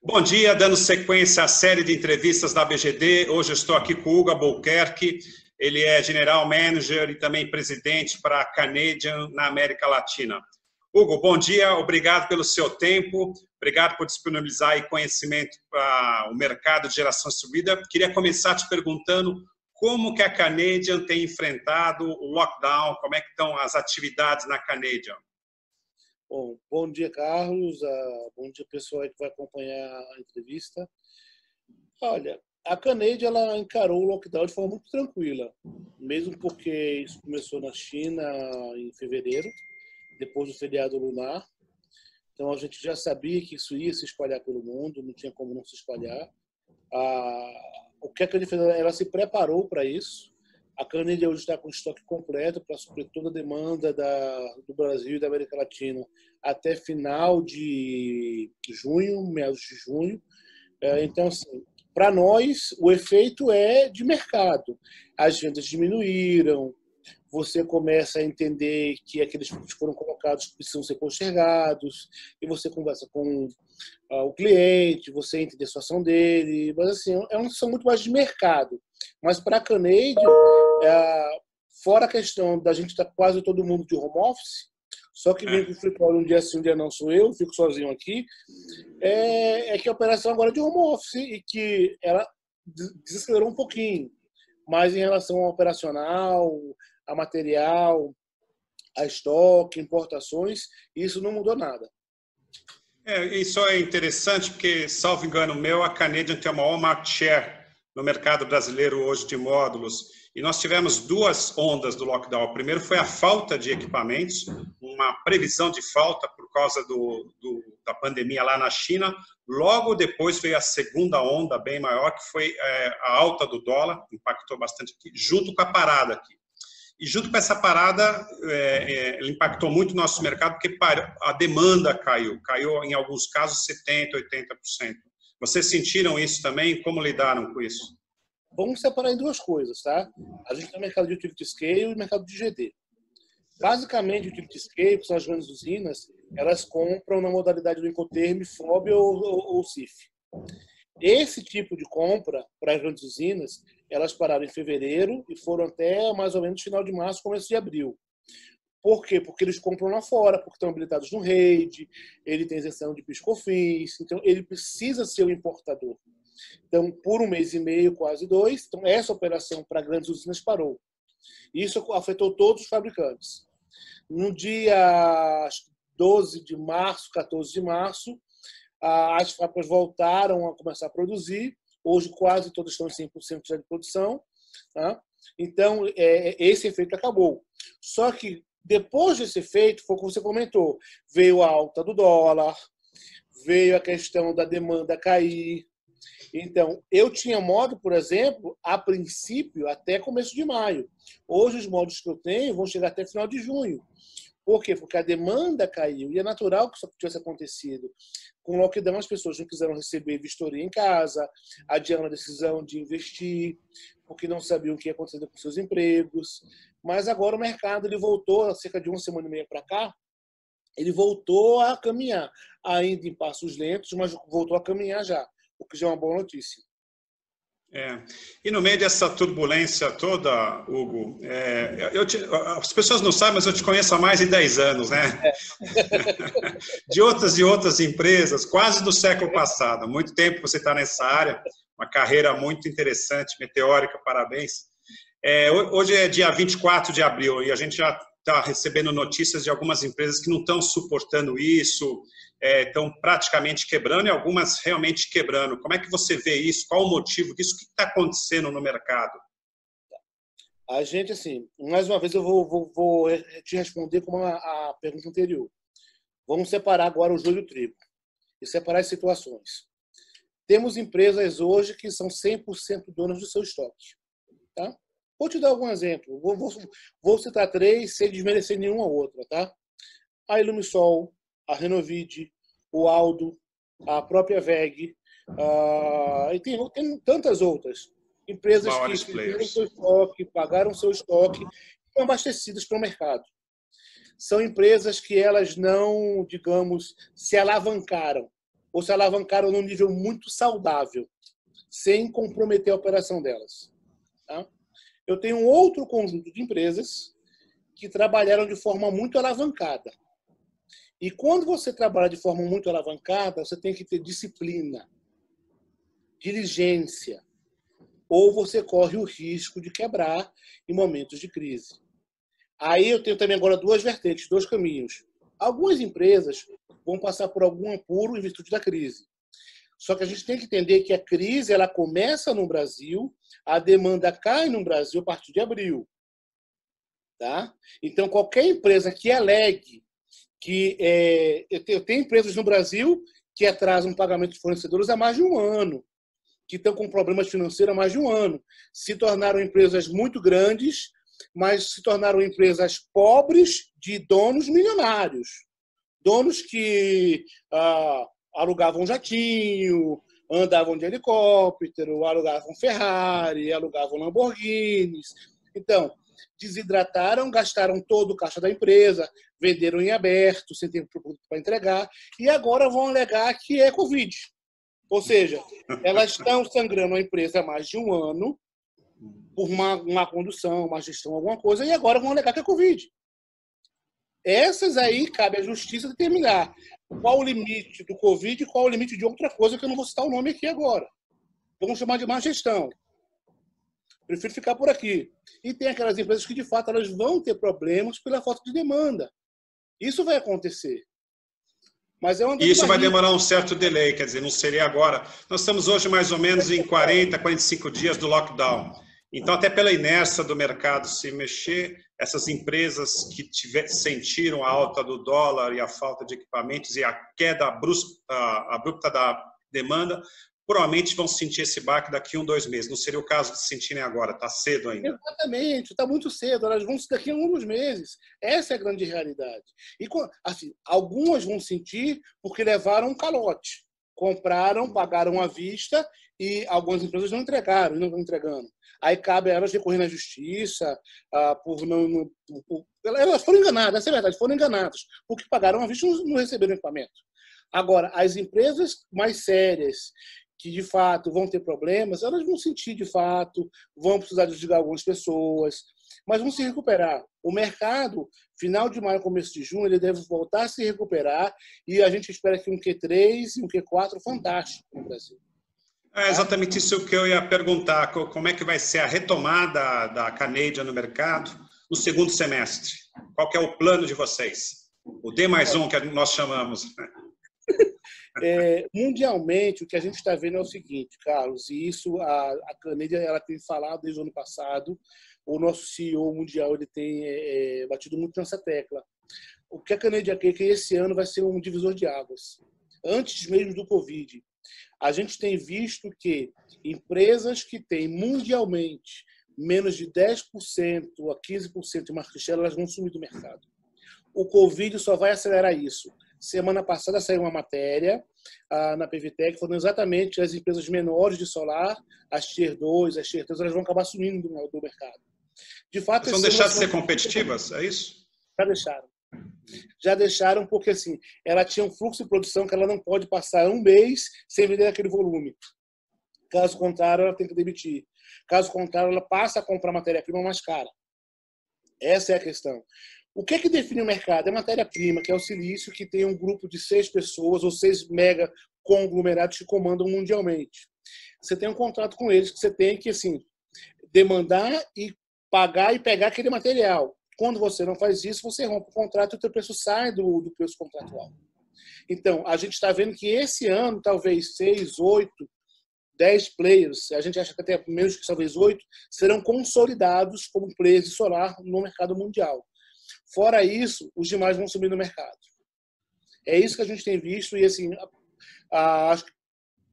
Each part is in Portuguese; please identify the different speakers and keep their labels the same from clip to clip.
Speaker 1: Bom dia, dando sequência à série de entrevistas da BGD. Hoje eu estou aqui com o Hugo Albuquerque. Ele é General Manager e também presidente para a Canadian na América Latina. Hugo, bom dia, obrigado pelo seu tempo, obrigado por disponibilizar aí conhecimento para o mercado de geração distribuída. Queria começar te perguntando como que a Canadian tem enfrentado o lockdown, como é que estão as atividades na Canadian?
Speaker 2: Bom dia, Carlos. Bom dia, pessoal que vai acompanhar a entrevista. Olha, a Canadian ela encarou o lockdown de forma muito tranquila, mesmo porque isso começou na China em fevereiro, depois do feriado lunar. Então a gente já sabia que isso ia se espalhar pelo mundo, não tinha como não se espalhar. O que a Canadian fez? Ela se preparou para isso. A Canadian hoje está com estoque completo para suprir toda a demanda do Brasil e da América Latina até final de junho, meados de junho. Então, assim, para nós, o efeito é de mercado. As vendas diminuíram, você começa a entender que aqueles que foram colocados precisam ser postergados, e você conversa com o cliente, você entende a situação dele, mas assim, é uma situação muito mais de mercado. Mas para a Canadian, fora a questão da gente estar quase todo mundo de home office, só que vem com o escritório um dia sim, um dia não sou eu, fico sozinho aqui, é que a operação agora é de home office e que ela desacelerou um pouquinho, mas em relação ao operacional, a material, a estoque, importações, isso não mudou nada.
Speaker 1: Isso é interessante porque, salvo engano meu, a Canadian tem o maior market share no mercado brasileiro hoje de módulos. E nós tivemos duas ondas do lockdown. O primeiro foi a falta de equipamentos, uma previsão de falta por causa da pandemia lá na China. Logo depois veio a segunda onda, bem maior, que foi a alta do dólar, impactou bastante aqui, junto com a parada aqui. E junto com essa parada, ela impactou muito o nosso mercado, porque a demanda caiu em alguns casos 70%, 80%. Vocês sentiram isso também? Como lidaram com isso?
Speaker 2: Vamos separar em duas coisas, tá? A gente tem o mercado de utility scale e o mercado de GD. Basicamente, o utility scale, que são as grandes usinas, elas compram na modalidade do Incoterm, FOB ou CIF. Esse tipo de compra para as grandes usinas, elas pararam em fevereiro e foram até mais ou menos final de março, começo de abril. Por quê? Porque eles compram lá fora, porque estão habilitados no REIT, ele tem isenção de PIS/COFINS, então ele precisa ser o importador. Então, por um mês e meio, quase dois, então essa operação para grandes usinas parou. Isso afetou todos os fabricantes. No dia 12 de março, 14 de março, as fábricas voltaram a começar a produzir. Hoje, quase todas estão em 100% de produção. Tá? Então, esse efeito acabou. Só que, depois desse efeito, foi o que você comentou, veio a alta do dólar, veio a questão da demanda cair. Então, eu tinha modo, por exemplo, a princípio, até começo de maio. Hoje, os modos que eu tenho vão chegar até final de junho. Por quê? Porque a demanda caiu. E é natural que isso tivesse acontecido. Com o lockdown, as pessoas não quiseram receber vistoria em casa, adiando a decisão de investir, porque não sabiam o que ia acontecer com seus empregos. Mas agora o mercado ele voltou, há cerca de uma semana e meia para cá, ele voltou a caminhar. Ainda em passos lentos, mas voltou a caminhar já. O que já é uma boa notícia.
Speaker 1: E no meio dessa turbulência toda, Hugo, as pessoas não sabem, mas eu te conheço há mais de 10 anos, né? De outras empresas, quase do século passado. Há muito tempo você está nessa área, uma carreira muito interessante, meteórica, parabéns. Hoje é dia 24 de abril e a gente já está recebendo notícias de algumas empresas que não estão suportando isso, estão praticamente quebrando e algumas realmente quebrando. Como é que você vê isso? Qual o motivo disso? O que está acontecendo no mercado?
Speaker 2: A gente, assim, mais uma vez eu vou te responder como a pergunta anterior. Vamos separar agora o joio do trigo e separar as situações. Temos empresas hoje que são 100% donas do seu estoque. Tá? Vou te dar algum exemplo. Vou citar três sem desmerecer nenhuma outra. Tá? A Ilumisol, a Renovide, o Aldo, a própria VEG, e tem tantas outras empresas que fizeram seu estoque, pagaram seu estoque e estão abastecidas para o mercado. São empresas que elas não, digamos, se alavancaram. ou se alavancaram num nível muito saudável, sem comprometer a operação delas. Tá? Eu tenho um outro conjunto de empresas que trabalharam de forma muito alavancada. E quando você trabalha de forma muito alavancada, você tem que ter disciplina, diligência, ou você corre o risco de quebrar em momentos de crise. Aí eu tenho também agora duas vertentes, dois caminhos. Algumas empresas vão passar por algum apuro em virtude da crise. Só que a gente tem que entender que a crise ela começa no Brasil, a demanda cai no Brasil a partir de abril. Tá? Então, qualquer empresa que alegue que... eu tenho empresas no Brasil que atrasam o pagamento de fornecedores há mais de um ano, que estão com problemas financeiros há mais de um ano. Se tornaram empresas muito grandes, mas se tornaram empresas pobres de donos milionários. Donos que alugavam jatinho, andavam de helicóptero, alugavam Ferrari, alugavam Lamborghinis. Então, desidrataram, gastaram todo o caixa da empresa, venderam em aberto, sem ter produto para entregar, e agora vão alegar que é Covid. Ou seja, elas estão sangrando a empresa há mais de um ano, por uma condução, uma gestão, alguma coisa, e agora vão alegar que é Covid. Essas aí cabe à justiça determinar qual o limite do Covid e qual o limite de outra coisa que eu não vou citar o nome aqui agora. Vamos chamar de má gestão. Prefiro ficar por aqui. E tem aquelas empresas que, de fato, elas vão ter problemas pela falta de demanda. Isso vai acontecer. Mas é
Speaker 1: e isso vai demorar um certo delay, quer dizer, não seria agora. Nós estamos hoje mais ou menos em 40, 45 dias do lockdown. Então, até pela inércia do mercado se mexer, essas empresas que sentiram a alta do dólar e a falta de equipamentos e a queda abrupta da demanda, provavelmente vão sentir esse baque daqui a 1, 2 meses. Não seria o caso de sentirem agora, está cedo ainda.
Speaker 2: Exatamente, está muito cedo. Elas vão sentir daqui a 1, 2 meses. Essa é a grande realidade. E assim, algumas vão sentir porque levaram um calote. Compraram, pagaram à vista e algumas empresas não entregaram, não estão entregando. Aí cabe a elas recorrer na justiça elas foram enganadas, essa é a verdade, foram enganadas, porque pagaram à vista e não receberam equipamento. Agora, as empresas mais sérias, que de fato vão ter problemas, elas vão sentir de fato, vão precisar desligar algumas pessoas, mas vão se recuperar. O mercado, final de maio, começo de junho, ele deve voltar a se recuperar e a gente espera que um Q3 e um Q4 fantástico no Brasil.
Speaker 1: É exatamente isso que eu ia perguntar. Como é que vai ser a retomada da Canadian no mercado no segundo semestre? Qual que é o plano de vocês? O D+1 que nós chamamos.
Speaker 2: Mundialmente, o que a gente está vendo é o seguinte, Carlos, e isso a Canadian ela tem falado desde o ano passado, o nosso CEO mundial ele tem batido muito nessa tecla. O que a Canadian quer é que esse ano vai ser um divisor de águas. Antes mesmo do Covid, a gente tem visto que empresas que têm mundialmente menos de 10% a 15% de market share, elas vão sumir do mercado. O Covid só vai acelerar isso. Semana passada saiu uma matéria na PVTEC falando exatamente que as empresas menores de solar, as Tier 2, as Tier 3, elas vão acabar sumindo do mercado. De fato,
Speaker 1: elas vão deixar de ser competitivas, é isso?
Speaker 2: Já deixaram. Já deixaram porque assim, ela tinha um fluxo de produção que ela não pode passar um mês sem vender aquele volume. Caso contrário, ela tem que demitir. Caso contrário, ela passa a comprar matéria-prima mais cara. Essa é a questão. O que é que define o mercado? É matéria-prima, que é o silício, que tem um grupo de 6 pessoas ou 6 mega conglomerados que comandam mundialmente. Você tem um contrato com eles que você tem que assim, demandar e pagar e pegar aquele material. Quando você não faz isso, você rompe o contrato e o teu preço sai do preço contratual. Então, a gente está vendo que esse ano, talvez 6, 8, 10 players, a gente acha que até menos que talvez 8, serão consolidados como players de solar no mercado mundial. Fora isso, os demais vão subir no mercado. É isso que a gente tem visto e, assim, acho que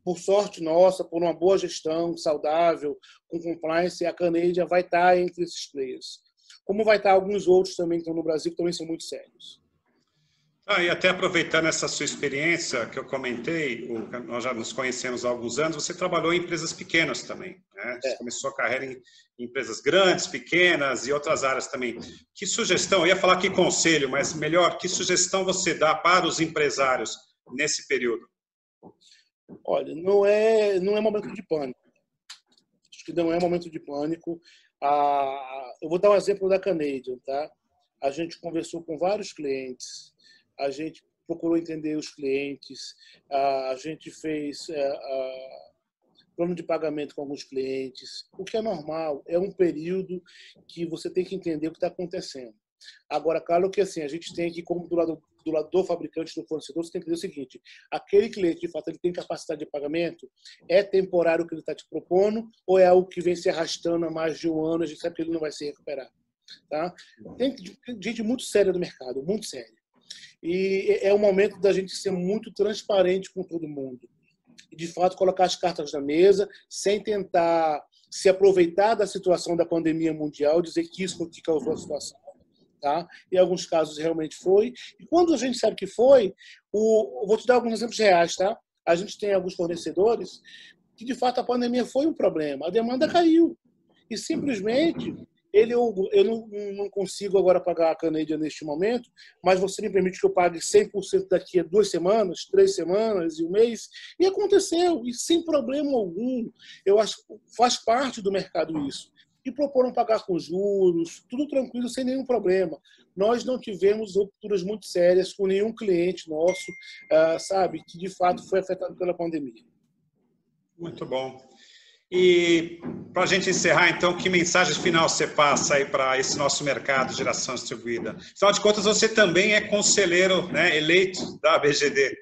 Speaker 2: por sorte nossa, por uma boa gestão saudável, com compliance, a Canadian vai estar entre esses players. Como vai estar alguns outros também que estão no Brasil, que também são muito sérios.
Speaker 1: E até aproveitando essa sua experiência que eu comentei, nós já nos conhecemos há alguns anos, você trabalhou em empresas pequenas também, né? Você começou a carreira em empresas grandes, pequenas e outras áreas também. Que sugestão, eu ia falar que conselho, mas melhor, que sugestão você dá para os empresários nesse período?
Speaker 2: Olha, não é momento de pânico. Acho que não é momento de pânico. Eu vou dar um exemplo da Canadian, tá? A gente conversou com vários clientes, a gente procurou entender os clientes, a gente fez plano de pagamento com alguns clientes, o que é normal, é um período que você tem que entender o que está acontecendo. Agora, claro que assim, a gente tem que, como do lado do fabricante, do fornecedor, você tem que dizer o seguinte: aquele cliente, de fato, ele tem capacidade de pagamento, é temporário o que ele está te propondo, ou é algo que vem se arrastando há mais de um ano, a gente sabe que ele não vai se recuperar. Tá? Tem gente muito séria do mercado, muito séria. E é o momento da gente ser muito transparente com todo mundo. E, de fato, colocar as cartas na mesa, sem tentar se aproveitar da situação da pandemia mundial, dizer que isso foi o que causou a situação. Tá? Em alguns casos realmente foi. E quando a gente sabe que foi, vou te dar alguns exemplos reais. Tá? A gente tem alguns fornecedores que, de fato, a pandemia foi um problema. A demanda caiu. E, simplesmente, eu não consigo agora pagar a Canadian neste momento, mas você me permite que eu pague 100% daqui a 2 semanas, 3 semanas e um mês. E aconteceu, e sem problema algum. Eu acho que faz parte do mercado isso. E proporam pagar com juros, tudo tranquilo, sem nenhum problema. Nós não tivemos rupturas muito sérias com nenhum cliente nosso, sabe, que de fato foi afetado pela pandemia.
Speaker 1: Muito bom. E para a gente encerrar, então, que mensagem final você passa aí para esse nosso mercado de geração distribuída? Afinal de contas, você também é conselheiro, né, eleito da BGD.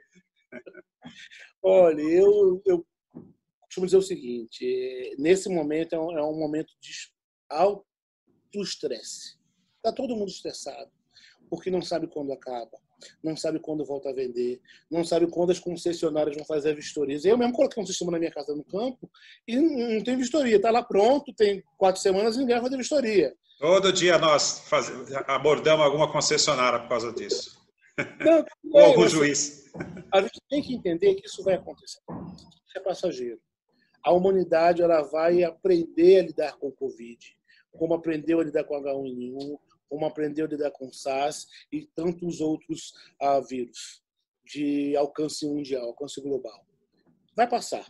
Speaker 2: Olha, eu costumo dizer o seguinte: nesse momento é um momento de alto estresse. Está todo mundo estressado, porque não sabe quando acaba, não sabe quando volta a vender, não sabe quando as concessionárias vão fazer vistorias. Eu mesmo coloquei um sistema na minha casa no campo e não tem vistoria. Está lá pronto, tem 4 semanas e ninguém vai fazer vistoria.
Speaker 1: Todo dia nós abordamos alguma concessionária por causa disso.
Speaker 2: Não,
Speaker 1: ou algum juiz.
Speaker 2: A gente tem que entender que isso vai acontecer. Isso é passageiro. A humanidade ela vai aprender a lidar com o Covid, como aprendeu a lidar com H1N1, como aprendeu a lidar com SARS e tantos outros vírus de alcance mundial, alcance global. Vai passar.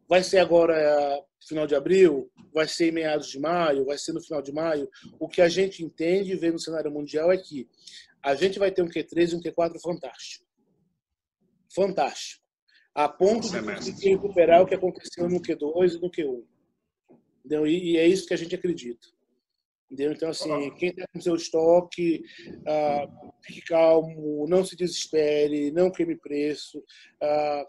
Speaker 2: Vai ser agora final de abril, vai ser em meados de maio, vai ser no final de maio. O que a gente entende e vê no cenário mundial é que a gente vai ter um Q3 e um Q4 fantástico. Fantástico. A ponto de conseguir recuperar o que aconteceu no Q2 e no Q1. Entendeu? E é isso que a gente acredita. Entendeu? Então, assim, quem está com seu estoque, fique calmo, não se desespere, não queime preço,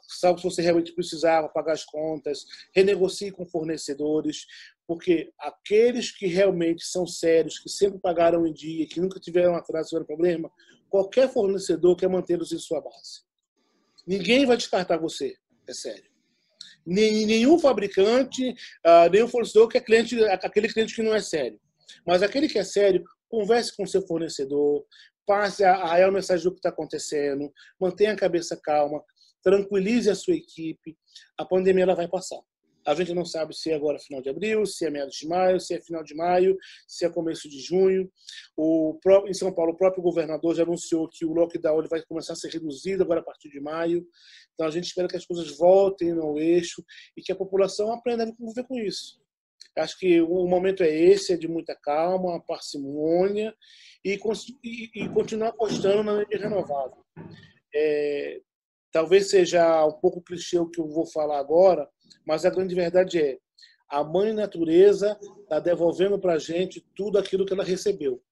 Speaker 2: salvo se você realmente precisar pagar as contas, renegocie com fornecedores, porque aqueles que realmente são sérios, que sempre pagaram em dia, que nunca tiveram atraso, tiveram problema, qualquer fornecedor quer mantê-los em sua base. Ninguém vai descartar você, é sério. Nenhum fabricante, nenhum fornecedor quer aquele cliente que não é sério. Mas aquele que é sério, converse com o seu fornecedor, passe a real mensagem do que está acontecendo, mantenha a cabeça calma, tranquilize a sua equipe. A pandemia ela vai passar. A gente não sabe se é agora final de abril, se é meados de maio, se é final de maio, se é começo de junho. Em São Paulo, o próprio governador já anunciou que o lockdown ele vai começar a ser reduzido agora a partir de maio. Então, a gente espera que as coisas voltem ao eixo e que a população aprenda a conviver com isso. Acho que o momento é esse, é de muita calma, parcimônia e continuar apostando na energia renovável. Talvez seja um pouco clichê o que eu vou falar agora, mas a grande verdade é: a mãe natureza está devolvendo para a gente tudo aquilo que ela recebeu.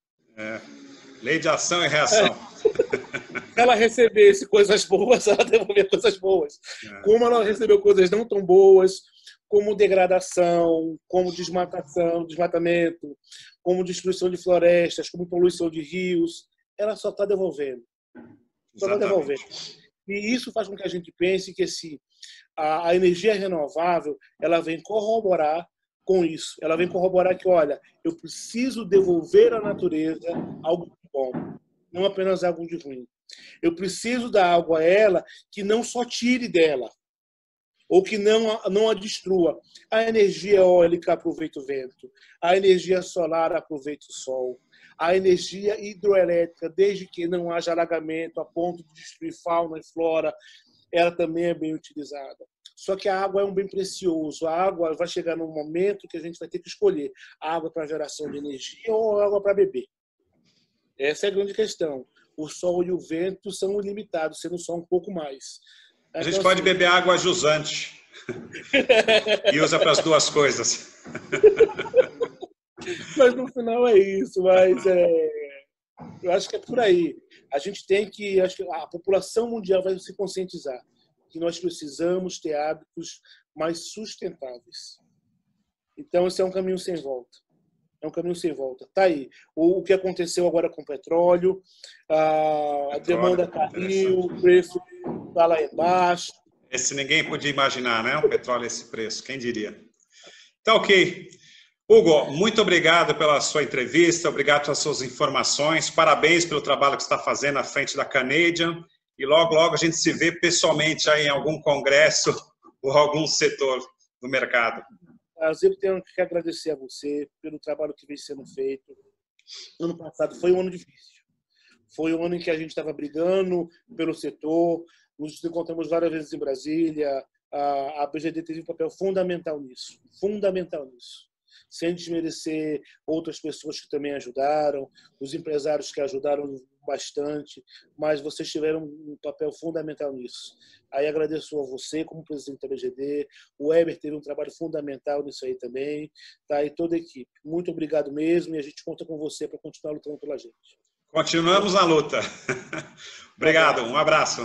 Speaker 1: Lei de ação e reação.
Speaker 2: Se ela recebesse coisas boas, ela devolvia coisas boas. Como ela recebeu coisas não tão boas, como degradação, como desmatamento, como destruição de florestas, como poluição de rios, ela só está devolvendo. Só está devolvendo. E isso faz com que a gente pense que a energia renovável ela vem corroborar com isso. Ela vem corroborar que, olha, eu preciso devolver à natureza algo de bom, não apenas algo de ruim. Eu preciso dar algo a ela que não só tire dela, ou que não a destrua. A energia eólica aproveita o vento, a energia solar aproveita o sol, a energia hidroelétrica, desde que não haja alagamento a ponto de destruir fauna e flora, ela também é bem utilizada. Só que a água é um bem precioso. A água vai chegar num momento que a gente vai ter que escolher a água para geração de energia ou a água para beber. Essa é a grande questão. O sol e o vento são ilimitados, sendo só um pouco mais.
Speaker 1: A gente pode beber água jusante e usa para as duas coisas.
Speaker 2: Mas no final é isso. Mas eu acho que é por aí. A gente tem que, acho que a população mundial vai se conscientizar que nós precisamos ter hábitos mais sustentáveis. Então, esse é um caminho sem volta. É um caminho sem volta. Tá aí. O que aconteceu agora com o petróleo, a demanda caiu, o preço está lá embaixo.
Speaker 1: Esse ninguém podia imaginar, né? O petróleo esse preço, quem diria? Tá ok. Hugo, muito obrigado pela sua entrevista, obrigado pelas suas informações, parabéns pelo trabalho que você está fazendo à frente da Canadian e logo, logo a gente se vê pessoalmente aí em algum congresso ou algum setor do mercado.
Speaker 2: Eu tenho que agradecer a você pelo trabalho que vem sendo feito. Ano passado foi um ano difícil. Foi um ano em que a gente estava brigando pelo setor, nos encontramos várias vezes em Brasília. A BGD teve um papel fundamental nisso. Fundamental nisso. Sem desmerecer outras pessoas que também ajudaram, os empresários que ajudaram bastante, mas vocês tiveram um papel fundamental nisso. Aí agradeço a você como presidente da BGD, o Heber teve um trabalho fundamental nisso aí também, tá? E toda a equipe. Muito obrigado mesmo e a gente conta com você para continuar lutando pela gente.
Speaker 1: Continuamos na luta. Obrigado, um abraço.